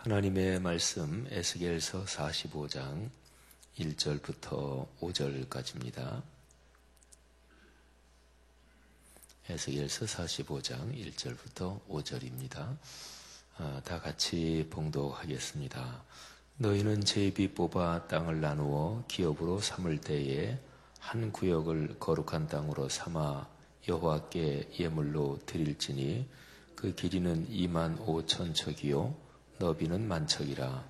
하나님의 말씀 에스겔서 45장 1절부터 5절까지입니다. 에스겔서 45장 1절부터 5절입니다. 다 같이 봉독하겠습니다. 너희는 제비 뽑아 땅을 나누어 기업으로 삼을 때에 한 구역을 거룩한 땅으로 삼아 여호와께 예물로 드릴지니 그 길이는 25,000척이요 너비는 10,000척이라.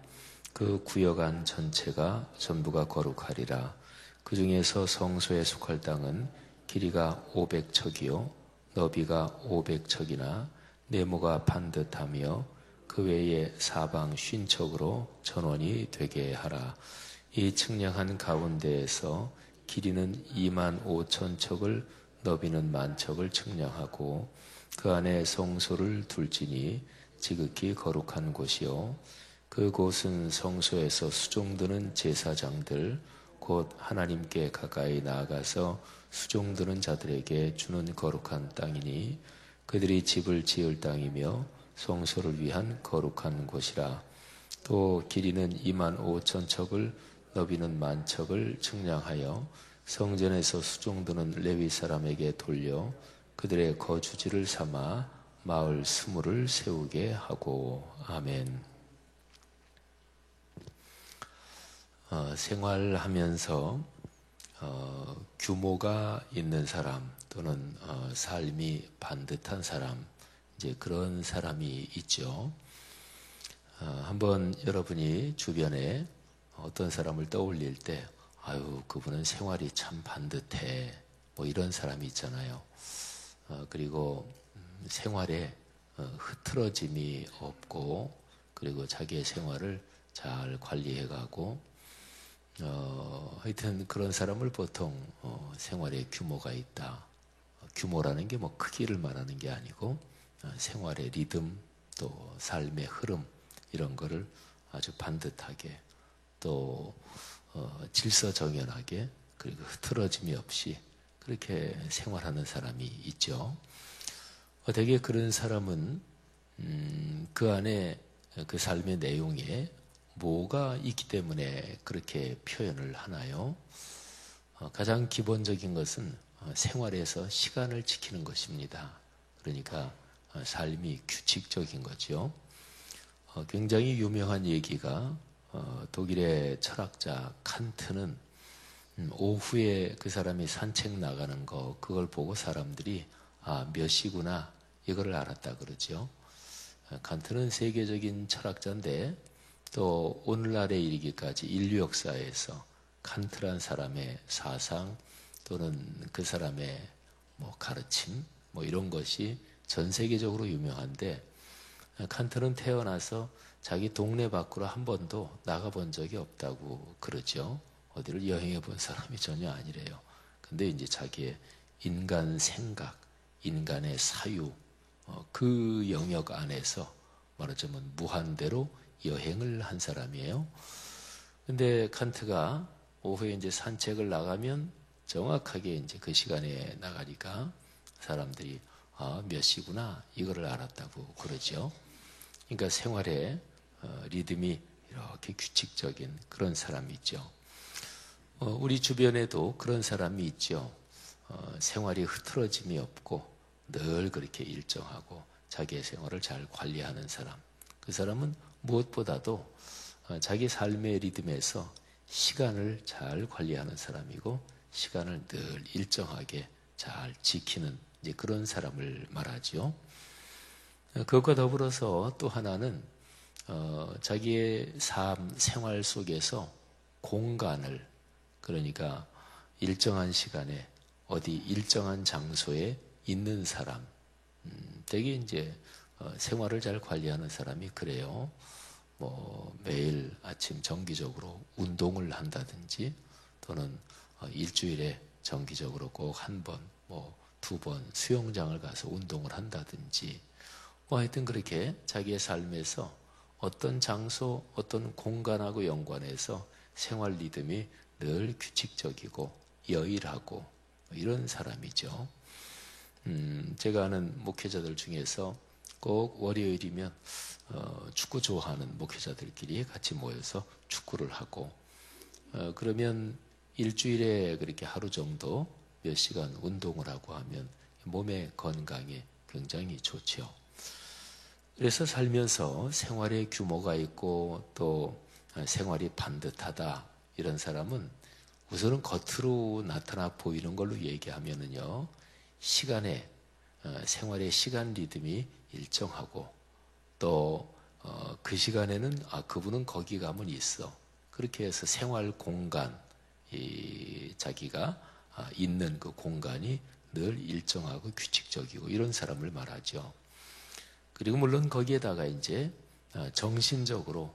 그 구역 안 전체가 전부가 거룩하리라. 그 중에서 성소에 속할 땅은 길이가 500척이요 너비가 500척이나 네모가 반듯하며 그 외에 사방 50척으로 전원이 되게 하라. 이 측량한 가운데에서 길이는 25,000척을 너비는 10,000척을 측량하고 그 안에 성소를 둘지니 지극히 거룩한 곳이요 그곳은 성소에서 수종드는 제사장들 곧 하나님께 가까이 나아가서 수종드는 자들에게 주는 거룩한 땅이니 그들이 집을 지을 땅이며 성소를 위한 거룩한 곳이라. 또 길이는 25,000척을 너비는 10,000척을 측량하여 성전에서 수종드는 레위 사람에게 돌려 그들의 거주지를 삼아 마을 스물을 세우게 하고. 아멘. 생활하면서 규모가 있는 사람 또는 삶이 반듯한 사람, 이제 그런 사람이 있죠. 한번 여러분이 주변에 어떤 사람을 떠올릴 때 아유 그분은 생활이 참 반듯해 뭐 이런 사람이 있잖아요. 그리고 생활에 흐트러짐이 없고 그리고 자기의 생활을 잘 관리해가고 하여튼 그런 사람을 보통 생활에 규모가 있다. 규모라는 게 뭐 크기를 말하는 게 아니고 생활의 리듬 또 삶의 흐름 이런 거를 아주 반듯하게 또 질서정연하게 그리고 흐트러짐이 없이 그렇게 생활하는 사람이 있죠. 되게 그런 사람은 그 안에 그 삶의 내용에 뭐가 있기 때문에 그렇게 표현을 하나요? 가장 기본적인 것은 생활에서 시간을 지키는 것입니다. 그러니까 삶이 규칙적인 거죠. 굉장히 유명한 얘기가 독일의 철학자 칸트는 오후에 그 사람이 산책 나가는 거 그걸 보고 사람들이 몇 시구나 이거를 알았다 그러죠. 칸트는 세계적인 철학자인데 또 오늘날에 이르기까지 인류 역사에서 칸트란 사람의 사상 또는 그 사람의 가르침 이런 것이 전 세계적으로 유명한데 칸트는 태어나서 자기 동네 밖으로 한 번도 나가본 적이 없다고 그러죠. 어디를 여행해 본 사람이 전혀 아니래요. 근데 이제 자기의 인간 생각, 인간의 사유, 그 영역 안에서 말하자면 무한대로 여행을 한 사람이에요. 근데 칸트가 오후에 이제 산책을 나가면 정확하게 이제 그 시간에 나가니까 사람들이 몇 시구나 이거를 알았다고 그러죠. 그러니까 생활의 리듬이 이렇게 규칙적인 그런 사람이 있죠. 우리 주변에도 그런 사람이 있죠. 생활이 흐트러짐이 없고 늘 그렇게 일정하고 자기의 생활을 잘 관리하는 사람. 그 사람은 무엇보다도 자기 삶의 리듬에서 시간을 잘 관리하는 사람이고 시간을 늘 일정하게 잘 지키는 이제 그런 사람을 말하죠. 그것과 더불어서 또 하나는 자기의 생활 속에서 공간을 그러니까 일정한 시간에 어디 일정한 장소에 있는 사람, 되게 이제 생활을 잘 관리하는 사람이 그래요. 매일 아침 정기적으로 운동을 한다든지 또는 일주일에 정기적으로 꼭 한 번, 두 번 수영장을 가서 운동을 한다든지 하여튼 그렇게 자기의 삶에서 어떤 장소, 어떤 공간하고 연관해서 생활 리듬이 늘 규칙적이고 여일하고 이런 사람이죠. 제가 아는 목회자들 중에서 꼭 월요일이면 축구 좋아하는 목회자들끼리 같이 모여서 축구를 하고 그러면 일주일에 그렇게 하루 정도 몇 시간 운동을 하고 하면 몸의 건강에 굉장히 좋죠. 그래서 살면서 생활의 규모가 있고 또 생활이 반듯하다 이런 사람은 우선은 겉으로 나타나 보이는 걸로 얘기하면은요, 시간에 생활의 시간 리듬이 일정하고 또 그 시간에는 그분은 거기 가면 있어. 그렇게 해서 생활 공간, 자기가 있는 그 공간이 늘 일정하고 규칙적이고 이런 사람을 말하죠. 그리고 물론 거기에다가 이제 정신적으로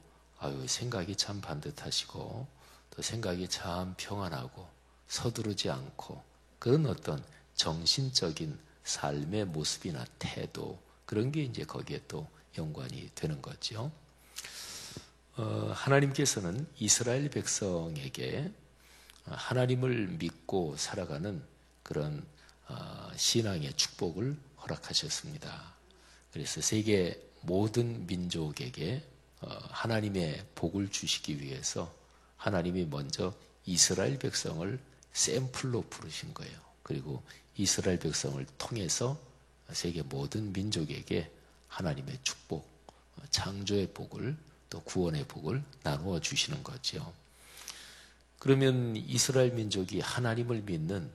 생각이 참 반듯하시고 또 생각이 참 평안하고 서두르지 않고 그런 어떤 정신적인 삶의 모습이나 태도 그런 게 이제 거기에 또 연관이 되는 거죠. 하나님께서는 이스라엘 백성에게 하나님을 믿고 살아가는 그런 신앙의 축복을 허락하셨습니다. 그래서 세계 모든 민족에게 하나님의 복을 주시기 위해서 하나님이 먼저 이스라엘 백성을 샘플로 부르신 거예요. 그리고 이스라엘 백성을 통해서 세계 모든 민족에게 하나님의 축복, 창조의 복을 또 구원의 복을 나누어 주시는 거죠. 그러면 이스라엘 민족이 하나님을 믿는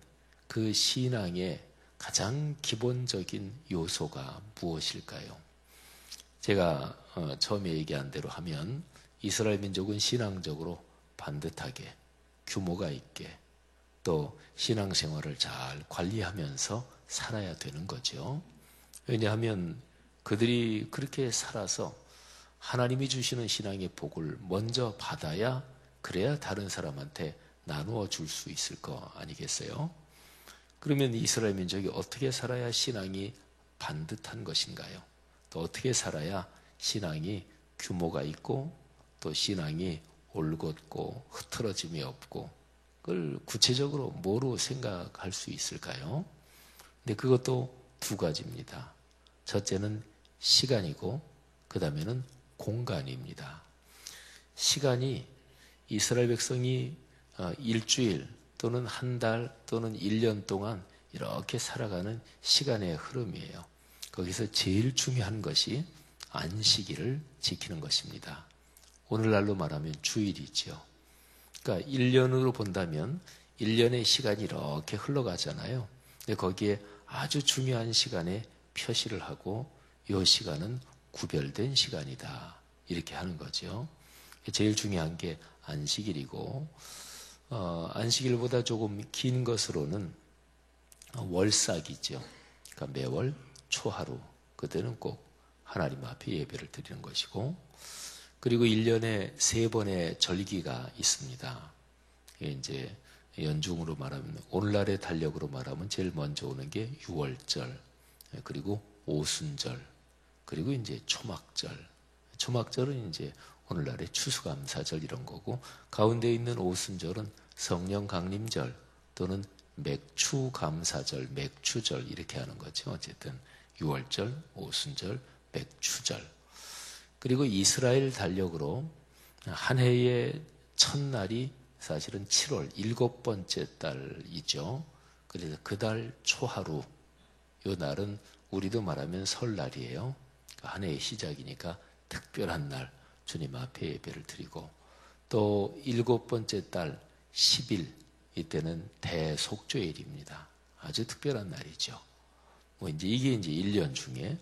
그 신앙의 가장 기본적인 요소가 무엇일까요? 제가 처음에 얘기한 대로 하면 이스라엘 민족은 신앙적으로 반듯하게 규모가 있게 또 신앙생활을 잘 관리하면서 살아야 되는 거죠. 왜냐하면 그들이 그렇게 살아서 하나님이 주시는 신앙의 복을 먼저 받아야 그래야 다른 사람한테 나누어 줄 수 있을 거 아니겠어요? 그러면 이스라엘 민족이 어떻게 살아야 신앙이 반듯한 것인가요? 또 어떻게 살아야 신앙이 규모가 있고 또 신앙이 올곧고 흐트러짐이 없고 그걸 구체적으로 뭐로 생각할 수 있을까요? 근데 그것도 두 가지입니다. 첫째는 시간이고 그 다음에는 공간입니다. 시간이 이스라엘 백성이 일주일 또는 한 달 또는 1년 동안 이렇게 살아가는 시간의 흐름이에요. 거기서 제일 중요한 것이 안식일을 지키는 것입니다. 오늘날로 말하면 주일이죠. 그러니까 1년으로 본다면 1년의 시간이 이렇게 흘러가잖아요. 근데 거기에 아주 중요한 시간에 표시를 하고 이 시간은 구별된 시간이다. 이렇게 하는 거죠. 제일 중요한 게 안식일이고 안식일보다 조금 긴 것으로는 월삭이죠. 그러니까 매월 초하루 그때는 꼭 하나님 앞에 예배를 드리는 것이고 그리고 1년에 3번의 절기가 있습니다. 이게 이제 연중으로 말하면 오늘날의 달력으로 말하면 제일 먼저 오는 게 6월절 그리고 오순절 그리고 이제 초막절. 초막절은 이제 오늘날의 추수감사절 이런 거고 가운데 있는 오순절은 성령 강림절 또는 맥추감사절, 맥추절 이렇게 하는 거죠. 어쨌든 6월절, 오순절, 맥추절. 그리고 이스라엘 달력으로 한 해의 첫날이 사실은 7월 7번째 달이죠. 그래서 그 달 초하루 이 날은 우리도 말하면 설날이에요. 한 해의 시작이니까 특별한 날 주님 앞에 예배를 드리고 또 7번째 달 10일 이때는 대속죄일입니다. 아주 특별한 날이죠. 이게 이제 1년 중에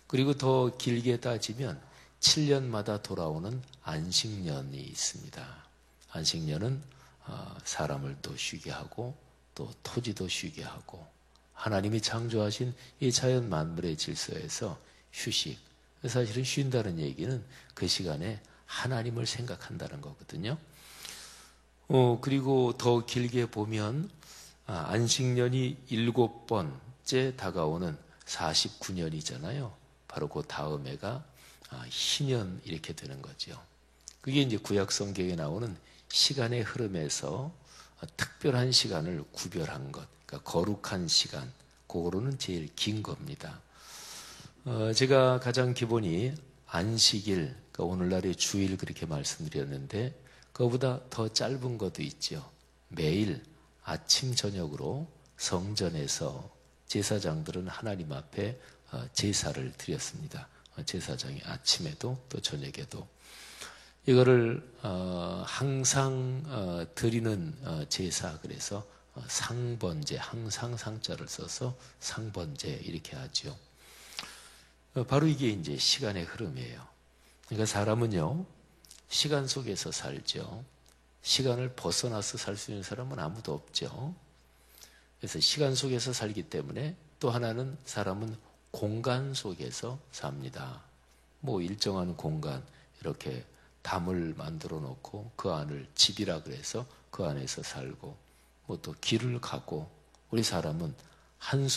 그리고 더 길게 따지면 7년마다 돌아오는 안식년이 있습니다. 안식년은 사람을 또 쉬게 하고 또 토지도 쉬게 하고 하나님이 창조하신 이 자연 만물의 질서에서 휴식. 사실은 쉰다는 얘기는 그 시간에 하나님을 생각한다는 거거든요. 그리고 더 길게 보면 안식년이 7번째 다가오는 49년이잖아요. 바로 그 다음 해가 희년 이렇게 되는 거죠. 그게 이제 구약 성경에 나오는 시간의 흐름에서 특별한 시간을 구별한 것, 그러니까 거룩한 시간, 그거로는 제일 긴 겁니다. 제가 가장 기본이 안식일, 그러니까 오늘날의 주일 그렇게 말씀드렸는데 그거보다 더 짧은 것도 있죠. 매일 아침 저녁으로 성전에서 제사장들은 하나님 앞에 제사를 드렸습니다. 제사장이 아침에도 또 저녁에도 이거를 항상 드리는 제사, 그래서 상번제, 항상 상자를 써서 상번제 이렇게 하죠. 바로 이게 이제 시간의 흐름이에요. 그러니까 사람은요, 시간 속에서 살죠. 시간을 벗어나서 살 수 있는 사람은 아무도 없죠. 그래서 시간 속에서 살기 때문에 또 하나는 사람은 공간 속에서 삽니다. 뭐 일정한 공간, 이렇게 담을 만들어 놓고 그 안을 집이라 그래서 그 안에서 살고, 뭐 또 길을 가고, 우리 사람은 한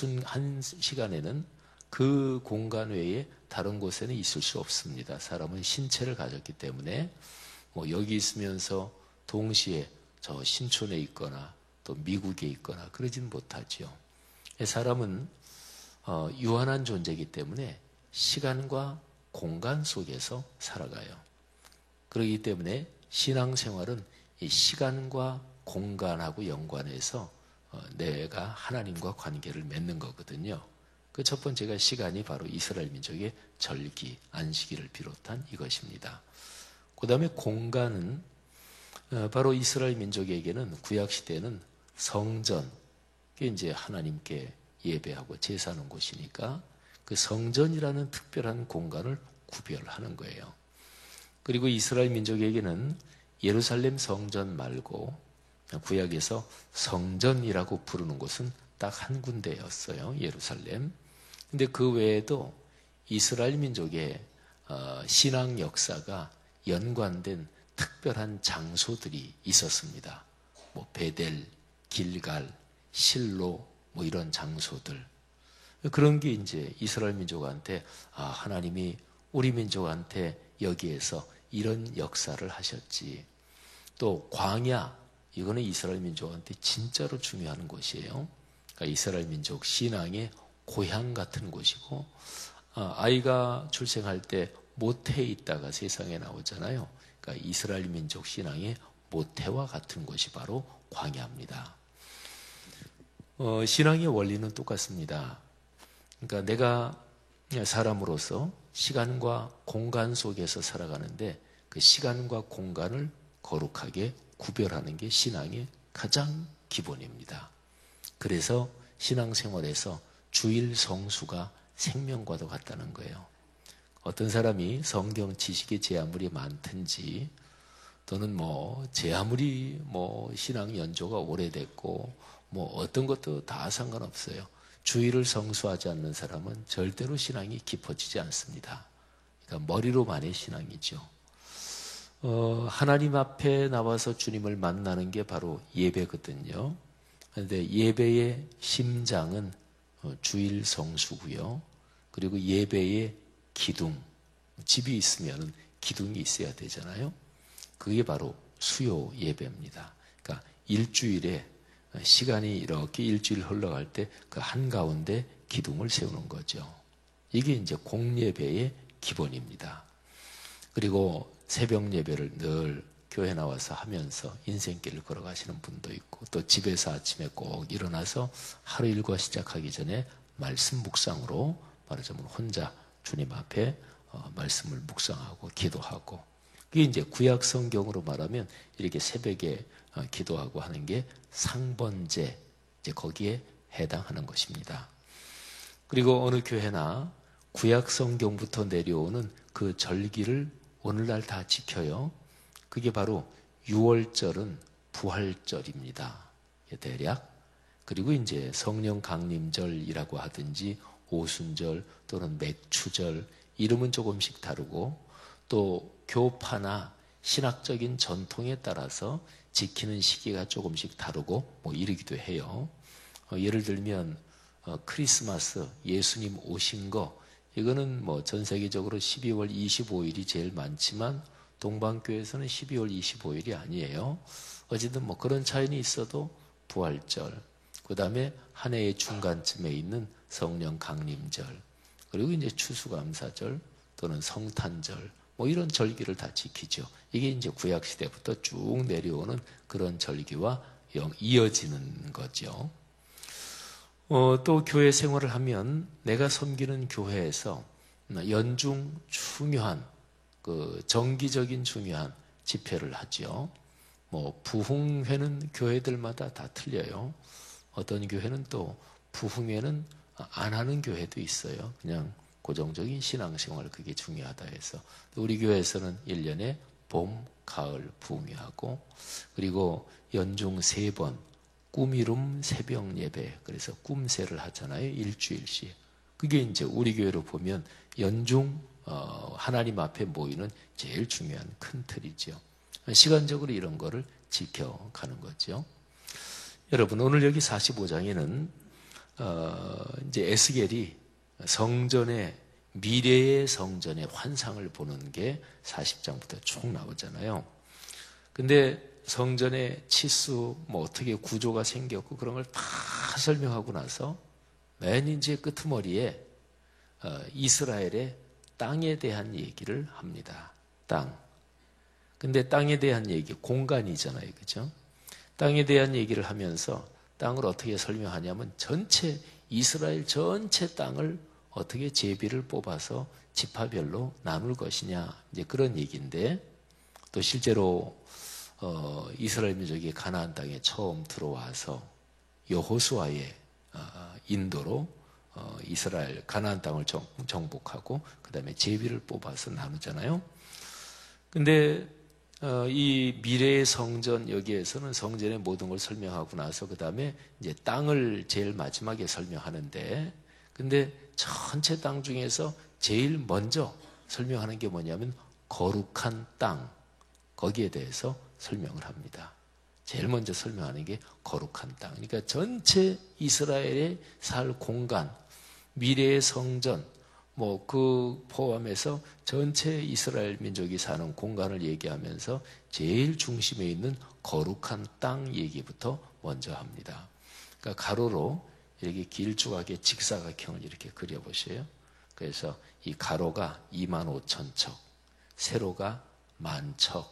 시간에는 그 공간 외에 다른 곳에는 있을 수 없습니다. 사람은 신체를 가졌기 때문에 뭐 여기 있으면서 동시에 저 신촌에 있거나 또 미국에 있거나 그러진 못하죠. 사람은 유한한 존재이기 때문에 시간과 공간 속에서 살아가요. 그렇기 때문에 신앙생활은 이 시간과 공간하고 연관해서 내가 하나님과 관계를 맺는 거거든요. 그 첫 번째가 시간이 바로 이스라엘 민족의 절기, 안식일을 비롯한 이것입니다. 그 다음에 공간은 바로 이스라엘 민족에게는 구약시대에는 성전, 그게 이제 하나님께 예배하고 제사하는 곳이니까 그 성전이라는 특별한 공간을 구별하는 거예요. 그리고 이스라엘 민족에게는 예루살렘 성전 말고 구약에서 성전이라고 부르는 곳은 딱 한 군데였어요. 예루살렘. 근데 그 외에도 이스라엘 민족의 신앙 역사가 연관된 특별한 장소들이 있었습니다. 뭐 베델, 길갈, 실로 뭐 이런 장소들. 그런 게 이제 이스라엘 민족한테 하나님이 우리 민족한테 여기에서 이런 역사를 하셨지. 또 광야, 이거는 이스라엘 민족한테 진짜로 중요한 곳이에요. 그러니까 이스라엘 민족 신앙의 고향 같은 곳이고, 아이가 출생할 때 모태에 있다가 세상에 나오잖아요. 그러니까 이스라엘 민족 신앙의 모태와 같은 곳이 바로 광야입니다. 신앙의 원리는 똑같습니다. 그러니까 내가 사람으로서 시간과 공간 속에서 살아가는데 그 시간과 공간을 거룩하게 구별하는 게 신앙의 가장 기본입니다. 그래서 신앙생활에서 주일 성수가 생명과도 같다는 거예요. 어떤 사람이 성경 지식이 제 아무리 많든지 또는 제 아무리 신앙 연조가 오래됐고 어떤 것도 다 상관없어요. 주일을 성수하지 않는 사람은 절대로 신앙이 깊어지지 않습니다. 그러니까 머리로만의 신앙이죠. 하나님 앞에 나와서 주님을 만나는 게 바로 예배거든요. 그런데 예배의 심장은 주일 성수고요. 그리고 예배의 기둥, 집이 있으면 기둥이 있어야 되잖아요. 그게 바로 수요 예배입니다. 그러니까 일주일에 시간이 이렇게 일주일 흘러갈 때 그 한가운데 기둥을 세우는 거죠. 이게 이제 공예배의 기본입니다. 그리고 새벽 예배를 늘 교회 나와서 하면서 인생길을 걸어가시는 분도 있고, 또 집에서 아침에 꼭 일어나서 하루 일과 시작하기 전에 말씀 묵상으로 말하자면 혼자 주님 앞에 말씀을 묵상하고 기도하고, 그게 이제 구약 성경으로 말하면 이렇게 새벽에 기도하고 하는 게 상번제, 이제 거기에 해당하는 것입니다. 그리고 어느 교회나 구약 성경부터 내려오는 그 절기를 오늘날 다 지켜요. 그게 바로 6월절은 부활절입니다. 대략. 그리고 이제 성령 강림절이라고 하든지 오순절 또는 맥추절, 이름은 조금씩 다르고 또 교파나 신학적인 전통에 따라서 지키는 시기가 조금씩 다르고 이러기도 해요. 예를 들면 크리스마스, 예수님 오신 거, 이거는 전 세계적으로 12월 25일이 제일 많지만 동방교회에서는 12월 25일이 아니에요. 어쨌든 그런 차이는 있어도 부활절, 그 다음에 한 해의 중간쯤에 있는 성령 강림절, 그리고 이제 추수감사절, 또는 성탄절 뭐 이런 절기를 다 지키죠. 이게 이제 구약 시대부터 쭉 내려오는 그런 절기와 이어지는 거죠. 또 교회 생활을 하면 내가 섬기는 교회에서 연중 중요한 정기적인 중요한 집회를 하죠. 뭐 부흥회는 교회들마다 다 틀려요. 어떤 교회는 또 부흥회는 안 하는 교회도 있어요. 그냥 고정적인 신앙생활 그게 중요하다 해서. 우리 교회에서는 1년에 봄, 가을 부흥회하고 그리고 연중 3번 꿈이룸 새벽 예배 그래서 꿈새를 하잖아요. 일주일씩. 그게 이제 우리 교회로 보면 연중 하나님 앞에 모이는 제일 중요한 큰 틀이죠. 시간적으로 이런 거를 지켜가는 거죠. 여러분 오늘 여기 45장에는 이제 에스겔이 성전의 미래의 성전의 환상을 보는 게 40장부터 쭉 나오잖아요. 근데 성전의 치수 뭐 어떻게 구조가 생겼고 그런 걸 다 설명하고 나서 맨 이제 끄트머리에 이스라엘의 땅에 대한 얘기를 합니다. 땅. 근데 땅에 대한 얘기, 공간이잖아요. 그죠? 땅에 대한 얘기를 하면서 땅을 어떻게 설명하냐면 전체, 이스라엘 전체 땅을 어떻게 제비를 뽑아서 지파별로 나눌 것이냐. 이제 그런 얘기인데 또 실제로 이스라엘 민족이 가나안 땅에 처음 들어와서 여호수아의 인도로 이스라엘 가나안 땅을 정복하고 그 다음에 제비를 뽑아서 나누잖아요. 근데 이 미래의 성전 여기에서는 성전의 모든 걸 설명하고 나서 그 다음에 이제 땅을 제일 마지막에 설명하는데 근데 전체 땅 중에서 제일 먼저 설명하는 게 뭐냐면 거룩한 땅 거기에 대해서 설명을 합니다. 제일 먼저 설명하는 게 거룩한 땅. 그러니까 전체 이스라엘의 살 공간, 미래의 성전, 뭐 그 포함해서 전체 이스라엘 민족이 사는 공간을 얘기하면서 제일 중심에 있는 거룩한 땅 얘기부터 먼저 합니다. 그러니까 가로로 이렇게 길쭉하게 직사각형을 이렇게 그려보세요. 그래서 이 가로가 25,000척, 세로가 10,000척,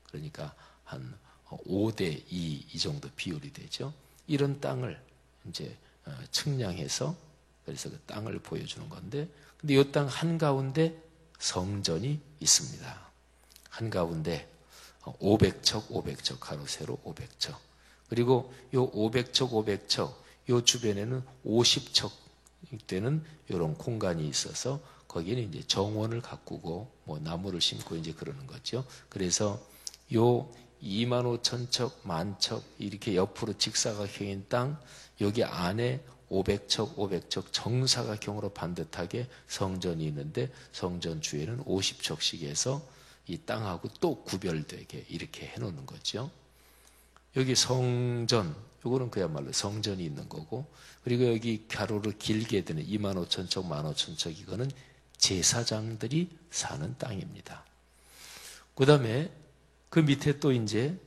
그러니까 한 5대 2 이 정도 비율이 되죠. 이런 땅을 이제 측량해서 그래서 그 땅을 보여주는 건데, 근데 이 땅 한가운데 성전이 있습니다. 한가운데 500척, 500척, 가로, 세로 500척. 그리고 요 500척, 500척, 요 주변에는 50척 되는 이런 공간이 있어서 거기는 이제 정원을 가꾸고 뭐 나무를 심고 이제 그러는 거죠. 그래서 요 25,000척, 10,000척 이렇게 옆으로 직사각형인 땅, 여기 안에 500척, 500척 정사각형으로 반듯하게 성전이 있는데 성전 주에는 50척씩 해서 이 땅하고 또 구별되게 이렇게 해놓는 거죠. 여기 성전, 이거는 그야말로 성전이 있는 거고, 그리고 여기 가로로 길게 되는 25,000척, 15,000척 이거는 제사장들이 사는 땅입니다. 그 다음에 그 밑에 또 이제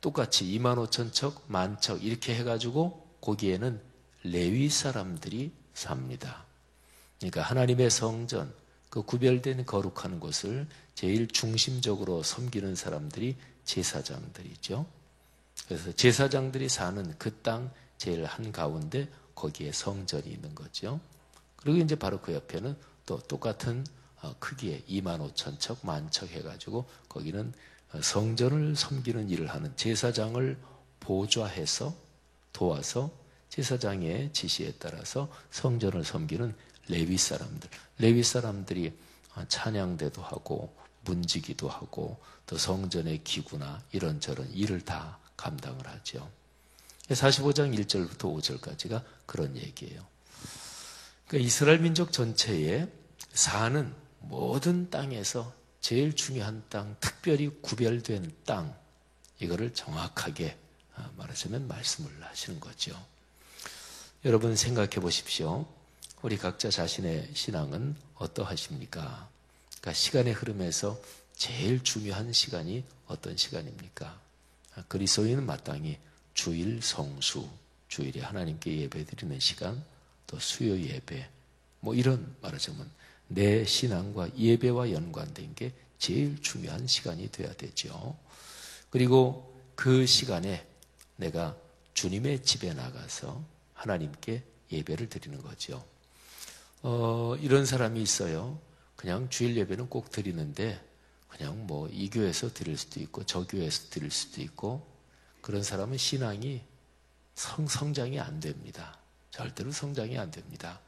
똑같이 25,000척, 10,000척 이렇게 해가지고 거기에는 레위 사람들이 삽니다. 그러니까 하나님의 성전, 그 구별된 거룩한 곳을 제일 중심적으로 섬기는 사람들이 제사장들이죠. 그래서 제사장들이 사는 그 땅 제일 한가운데 거기에 성전이 있는 거죠. 그리고 이제 바로 그 옆에는 또 똑같은 크기의 25,000척, 10,000척 해가지고 거기는 성전을 섬기는 일을 하는 제사장을 보좌해서 도와서 제사장의 지시에 따라서 성전을 섬기는 레위 사람들. 레위 사람들이 찬양대도 하고 문지기도 하고 또 성전의 기구나 이런저런 일을 다 감당을 하죠. 45장 1절부터 5절까지가 그런 얘기예요. 그러니까 이스라엘 민족 전체에 사는 모든 땅에서 제일 중요한 땅, 특별히 구별된 땅, 이거를 정확하게 말하자면 말씀을 하시는 거죠. 여러분 생각해 보십시오. 우리 각자 자신의 신앙은 어떠하십니까? 그러니까 시간의 흐름에서 제일 중요한 시간이 어떤 시간입니까? 그리스도인은 마땅히 주일 성수, 주일에 하나님께 예배드리는 시간, 또 수요 예배, 뭐 이런 말하자면 내 신앙과 예배와 연관된 게 제일 중요한 시간이 돼야 되죠. 그리고 그 시간에 내가 주님의 집에 나가서 하나님께 예배를 드리는 거죠. 이런 사람이 있어요. 그냥 주일 예배는 꼭 드리는데 그냥 뭐 이 교회에서 드릴 수도 있고 저 교회에서 드릴 수도 있고, 그런 사람은 신앙이 성장이 안 됩니다. 절대로 성장이 안 됩니다.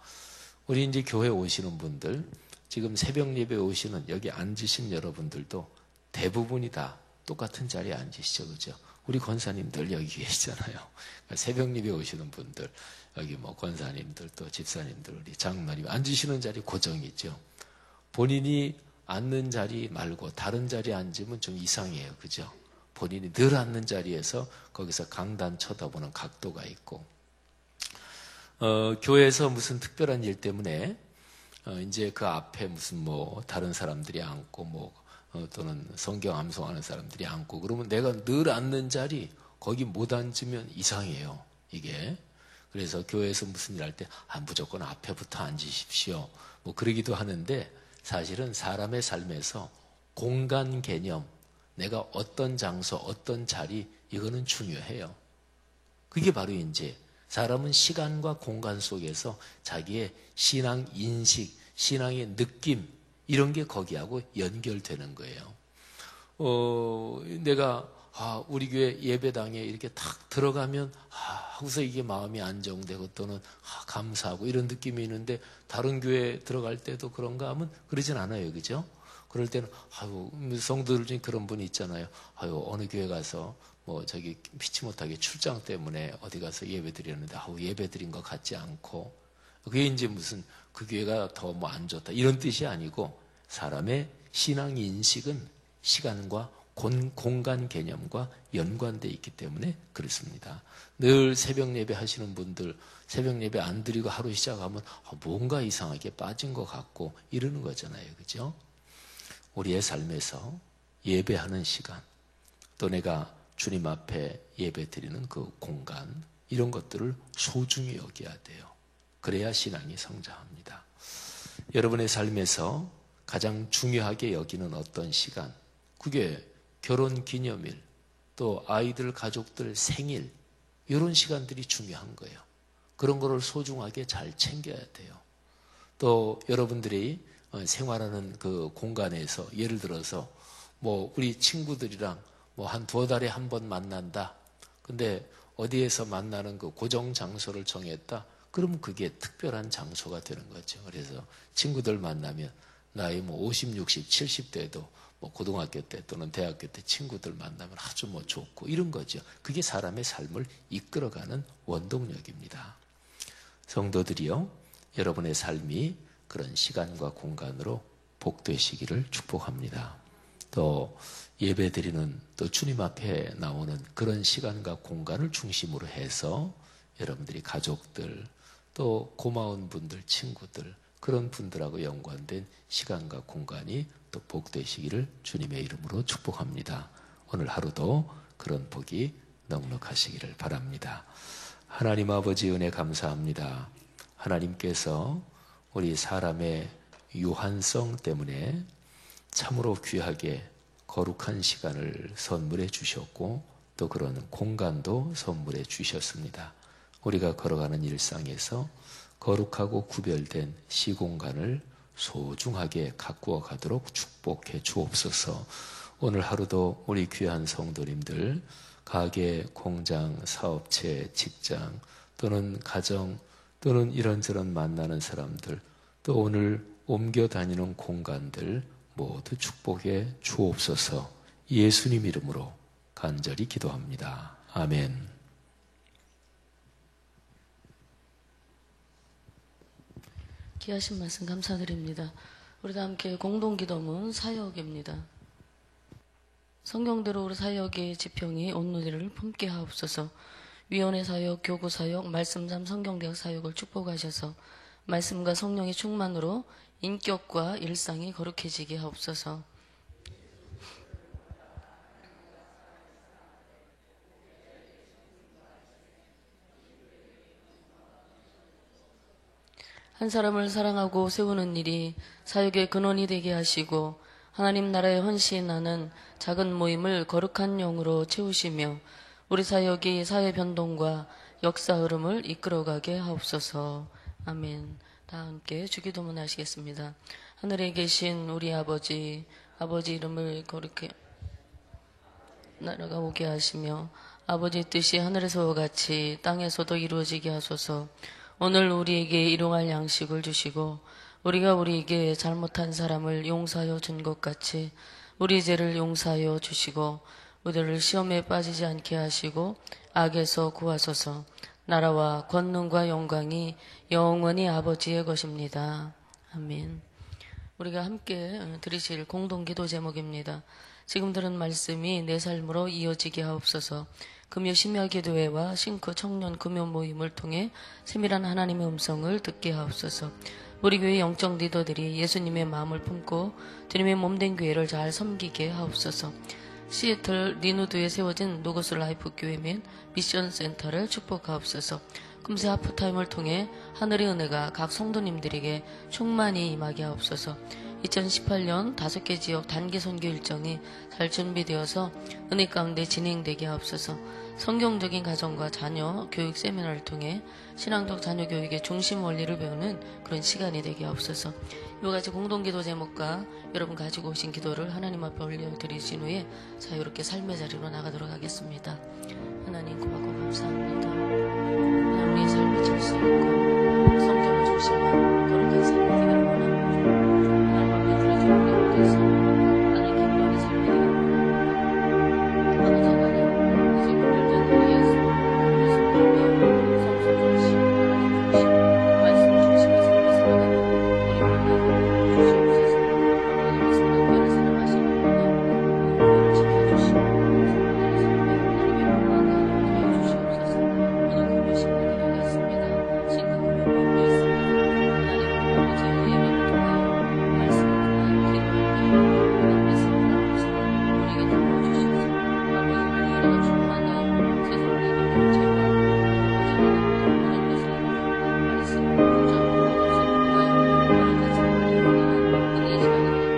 우리 이제 교회 오시는 분들, 지금 새벽 예배 오시는 여기 앉으신 여러분들도 대부분이 다 똑같은 자리에 앉으시죠, 그죠? 우리 권사님들 여기 계시잖아요. 그러니까 새벽 예배 오시는 분들, 여기 뭐 권사님들 또 집사님들, 우리 장로님 앉으시는 자리 고정이죠. 본인이 앉는 자리 말고 다른 자리에 앉으면 좀 이상해요, 그죠? 본인이 늘 앉는 자리에서 거기서 강단 쳐다보는 각도가 있고, 교회에서 무슨 특별한 일 때문에 이제 그 앞에 무슨 뭐 다른 사람들이 앉고 뭐 또는 성경 암송하는 사람들이 앉고 그러면 내가 늘 앉는 자리 거기 못 앉으면 이상해요, 이게. 그래서 교회에서 무슨 일 할 때 무조건 앞에부터 앉으십시오 뭐 그러기도 하는데, 사실은 사람의 삶에서 공간 개념, 내가 어떤 장소, 어떤 자리, 이거는 중요해요. 그게 바로 이제 사람은 시간과 공간 속에서 자기의 신앙 인식, 신앙의 느낌, 이런 게 거기하고 연결되는 거예요. 내가 우리 교회 예배당에 이렇게 탁 들어가면 하고서 이게 마음이 안정되고 또는 감사하고 이런 느낌이 있는데, 다른 교회 들어갈 때도 그런가 하면 그러진 않아요, 그죠? 그럴 때는 성도들 중에 그런 분이 있잖아요. 어느 교회 가서 뭐 저기 피치 못하게 출장 때문에 어디 가서 예배 드렸는데 예배 드린 것 같지 않고, 그게 이제 무슨 그 교회가 더 뭐 안 좋다 이런 뜻이 아니고, 사람의 신앙 인식은 시간과 공간 개념과 연관되어 있기 때문에 그렇습니다. 늘 새벽 예배 하시는 분들, 새벽 예배 안 드리고 하루 시작하면 뭔가 이상하게 빠진 것 같고 이러는 거잖아요, 그죠? 우리의 삶에서 예배하는 시간, 또 내가 주님 앞에 예배 드리는 그 공간, 이런 것들을 소중히 여겨야 돼요. 그래야 신앙이 성장합니다. 여러분의 삶에서 가장 중요하게 여기는 어떤 시간, 그게 결혼 기념일, 또 아이들 가족들 생일, 이런 시간들이 중요한 거예요. 그런 거를 소중하게 잘 챙겨야 돼요. 또 여러분들이 생활하는 그 공간에서 예를 들어서 뭐 우리 친구들이랑 뭐 한 2달에 한 번 만난다. 근데 어디에서 만나는 그 고정 장소를 정했다. 그러면 그게 특별한 장소가 되는 거죠. 그래서 친구들 만나면 나이 뭐 50, 60, 70대도 뭐 고등학교 때 또는 대학교 때 친구들 만나면 아주 뭐 좋고 이런 거죠. 그게 사람의 삶을 이끌어가는 원동력입니다. 성도들이요, 여러분의 삶이 그런 시간과 공간으로 복되시기를 축복합니다. 또 예배드리는, 또 주님 앞에 나오는 그런 시간과 공간을 중심으로 해서 여러분들이 가족들, 또 고마운 분들, 친구들, 그런 분들하고 연관된 시간과 공간이 또 복되시기를 주님의 이름으로 축복합니다. 오늘 하루도 그런 복이 넉넉하시기를 바랍니다. 하나님 아버지 은혜 감사합니다. 하나님께서 우리 사람의 유한성 때문에 참으로 귀하게 거룩한 시간을 선물해 주셨고, 또 그런 공간도 선물해 주셨습니다. 우리가 걸어가는 일상에서 거룩하고 구별된 시공간을 소중하게 가꾸어 가도록 축복해 주옵소서. 오늘 하루도 우리 귀한 성도님들, 가게, 공장, 사업체, 직장, 또는 가정, 또는 이런저런 만나는 사람들, 또 오늘 옮겨 다니는 공간들 모두 축복해 주옵소서. 예수님 이름으로 간절히 기도합니다. 아멘. 귀하신 말씀 감사드립니다. 우리가 함께 공동기도문 사역입니다. 성경대로 우리 사역의 지평이 온누리를 품게 하옵소서. 위원회 사역, 교구 사역, 말씀잠 성경대학 사역을 축복하셔서 말씀과 성령의 충만으로 인격과 일상이 거룩해지게 하옵소서. 한 사람을 사랑하고 세우는 일이 사역의 근원이 되게 하시고 하나님 나라에 헌신하는 작은 모임을 거룩한 영으로 채우시며 우리 사역이 사회 변동과 역사 흐름을 이끌어가게 하옵소서. 아멘. 다 함께 주기도문 하시겠습니다. 하늘에 계신 우리 아버지 이름을 거룩히 나라가 오게 하시며 아버지 뜻이 하늘에서와 같이 땅에서도 이루어지게 하소서. 오늘 우리에게 일용할 양식을 주시고 우리가 우리에게 잘못한 사람을 용서하여 준 것 같이 우리 죄를 용서하여 주시고 우리를 시험에 빠지지 않게 하시고 악에서 구하소서. 나라와 권능과 영광이 영원히 아버지의 것입니다. 아멘. 우리가 함께 드리실 공동기도 제목입니다. 지금 들은 말씀이 내 삶으로 이어지게 하옵소서. 금요 심야기도회와 싱크 청년 금요 모임을 통해 세밀한 하나님의 음성을 듣게 하옵소서. 우리 교회 영적 리더들이 예수님의 마음을 품고 주님의 몸된 교회를 잘 섬기게 하옵소서. 시애틀 리누드에 세워진 노거스 라이프 교회 및 미션 센터를 축복하옵소서. 금세 하프타임을 통해 하늘의 은혜가 각 성도님들에게 충만히 임하게 하옵소서. 2018년 5개 지역 단기 선교 일정이 잘 준비되어서 은혜 가운데 진행되게 하옵소서. 성경적인 가정과 자녀 교육 세미나를 통해 신앙적 자녀 교육의 중심 원리를 배우는 그런 시간이 되게 하옵소서. 이와 같이 공동기도 제목과 여러분 가지고 오신 기도를 하나님 앞에 올려드리신 후에 자유롭게 삶의 자리로 나가도록 하겠습니다. 하나님 고맙고 감사합니다. 하나님 우리의 삶이 질수 있고 성경을 중심한 거룩한 삶이 되기를 원합니다. 하나님 앞에 드려진 우리 모두에서 하나님 기뻐하는 삶이 되기를 원합니다. 아버지 하나님 이제 그들전 우리의 하나님의 성품이며 성소 중심 하나님 중심 말씀 중심의 삶을 살아가는 우리 모두에게 주시옵소서. 하나님의 생각대로 살아가시는 분의 지켜주시고 하나님의 삶에 하나님의 평안을 하여 주시옵소서. 오늘 금요 신문이 되겠습니다. 신금요 모임도 있습니다. 하나님 아버지의 예배를 통하여 말씀을 통하여 기도할 때에 하나님의 생각을 우리에게 들려주셔서 아버지 하나님 우리가 충만히 세상을 이기는 제발 아버지 하나님 모든 것을 이루는 말씀을 붙잡고 순종하여 거룩한 삶을 이루는 은혜의 시간이 되게 주옵소서.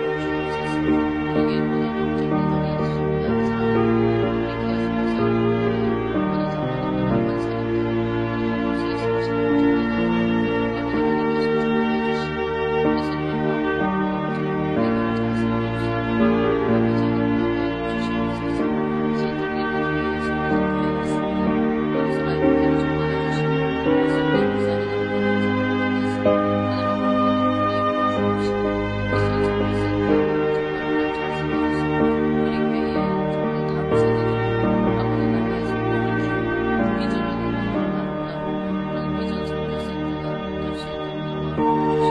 우리에게 모든 영적 리더를 소유한 사랑하는 우리 교회 속에서 모든 장로님과 권사님들 그리고 목수에서 오신 모든 리더 아버지 하나님께서 축복해 주시고 예수님의 마음을 아버지 내가 말씀해 주시고 아버지 하나님 교회를 주시옵소서. 시애틀리는 교회에 세워진 교회가 있습니다. 거기서 라이브 교회를 축복해 주시고 예수님의 목사님 하나님의 정말 중에서 하나님 거룩한 영으로 주옵시고 미션 선교센터 정말 잘 세워주시고 우리 교회에 정말 다음 세대들이 아버지 나라의 성공을 키우고 비전을 이루는 그런 비전 선교센터가 될 수 있도록 인도하여 주시옵소서.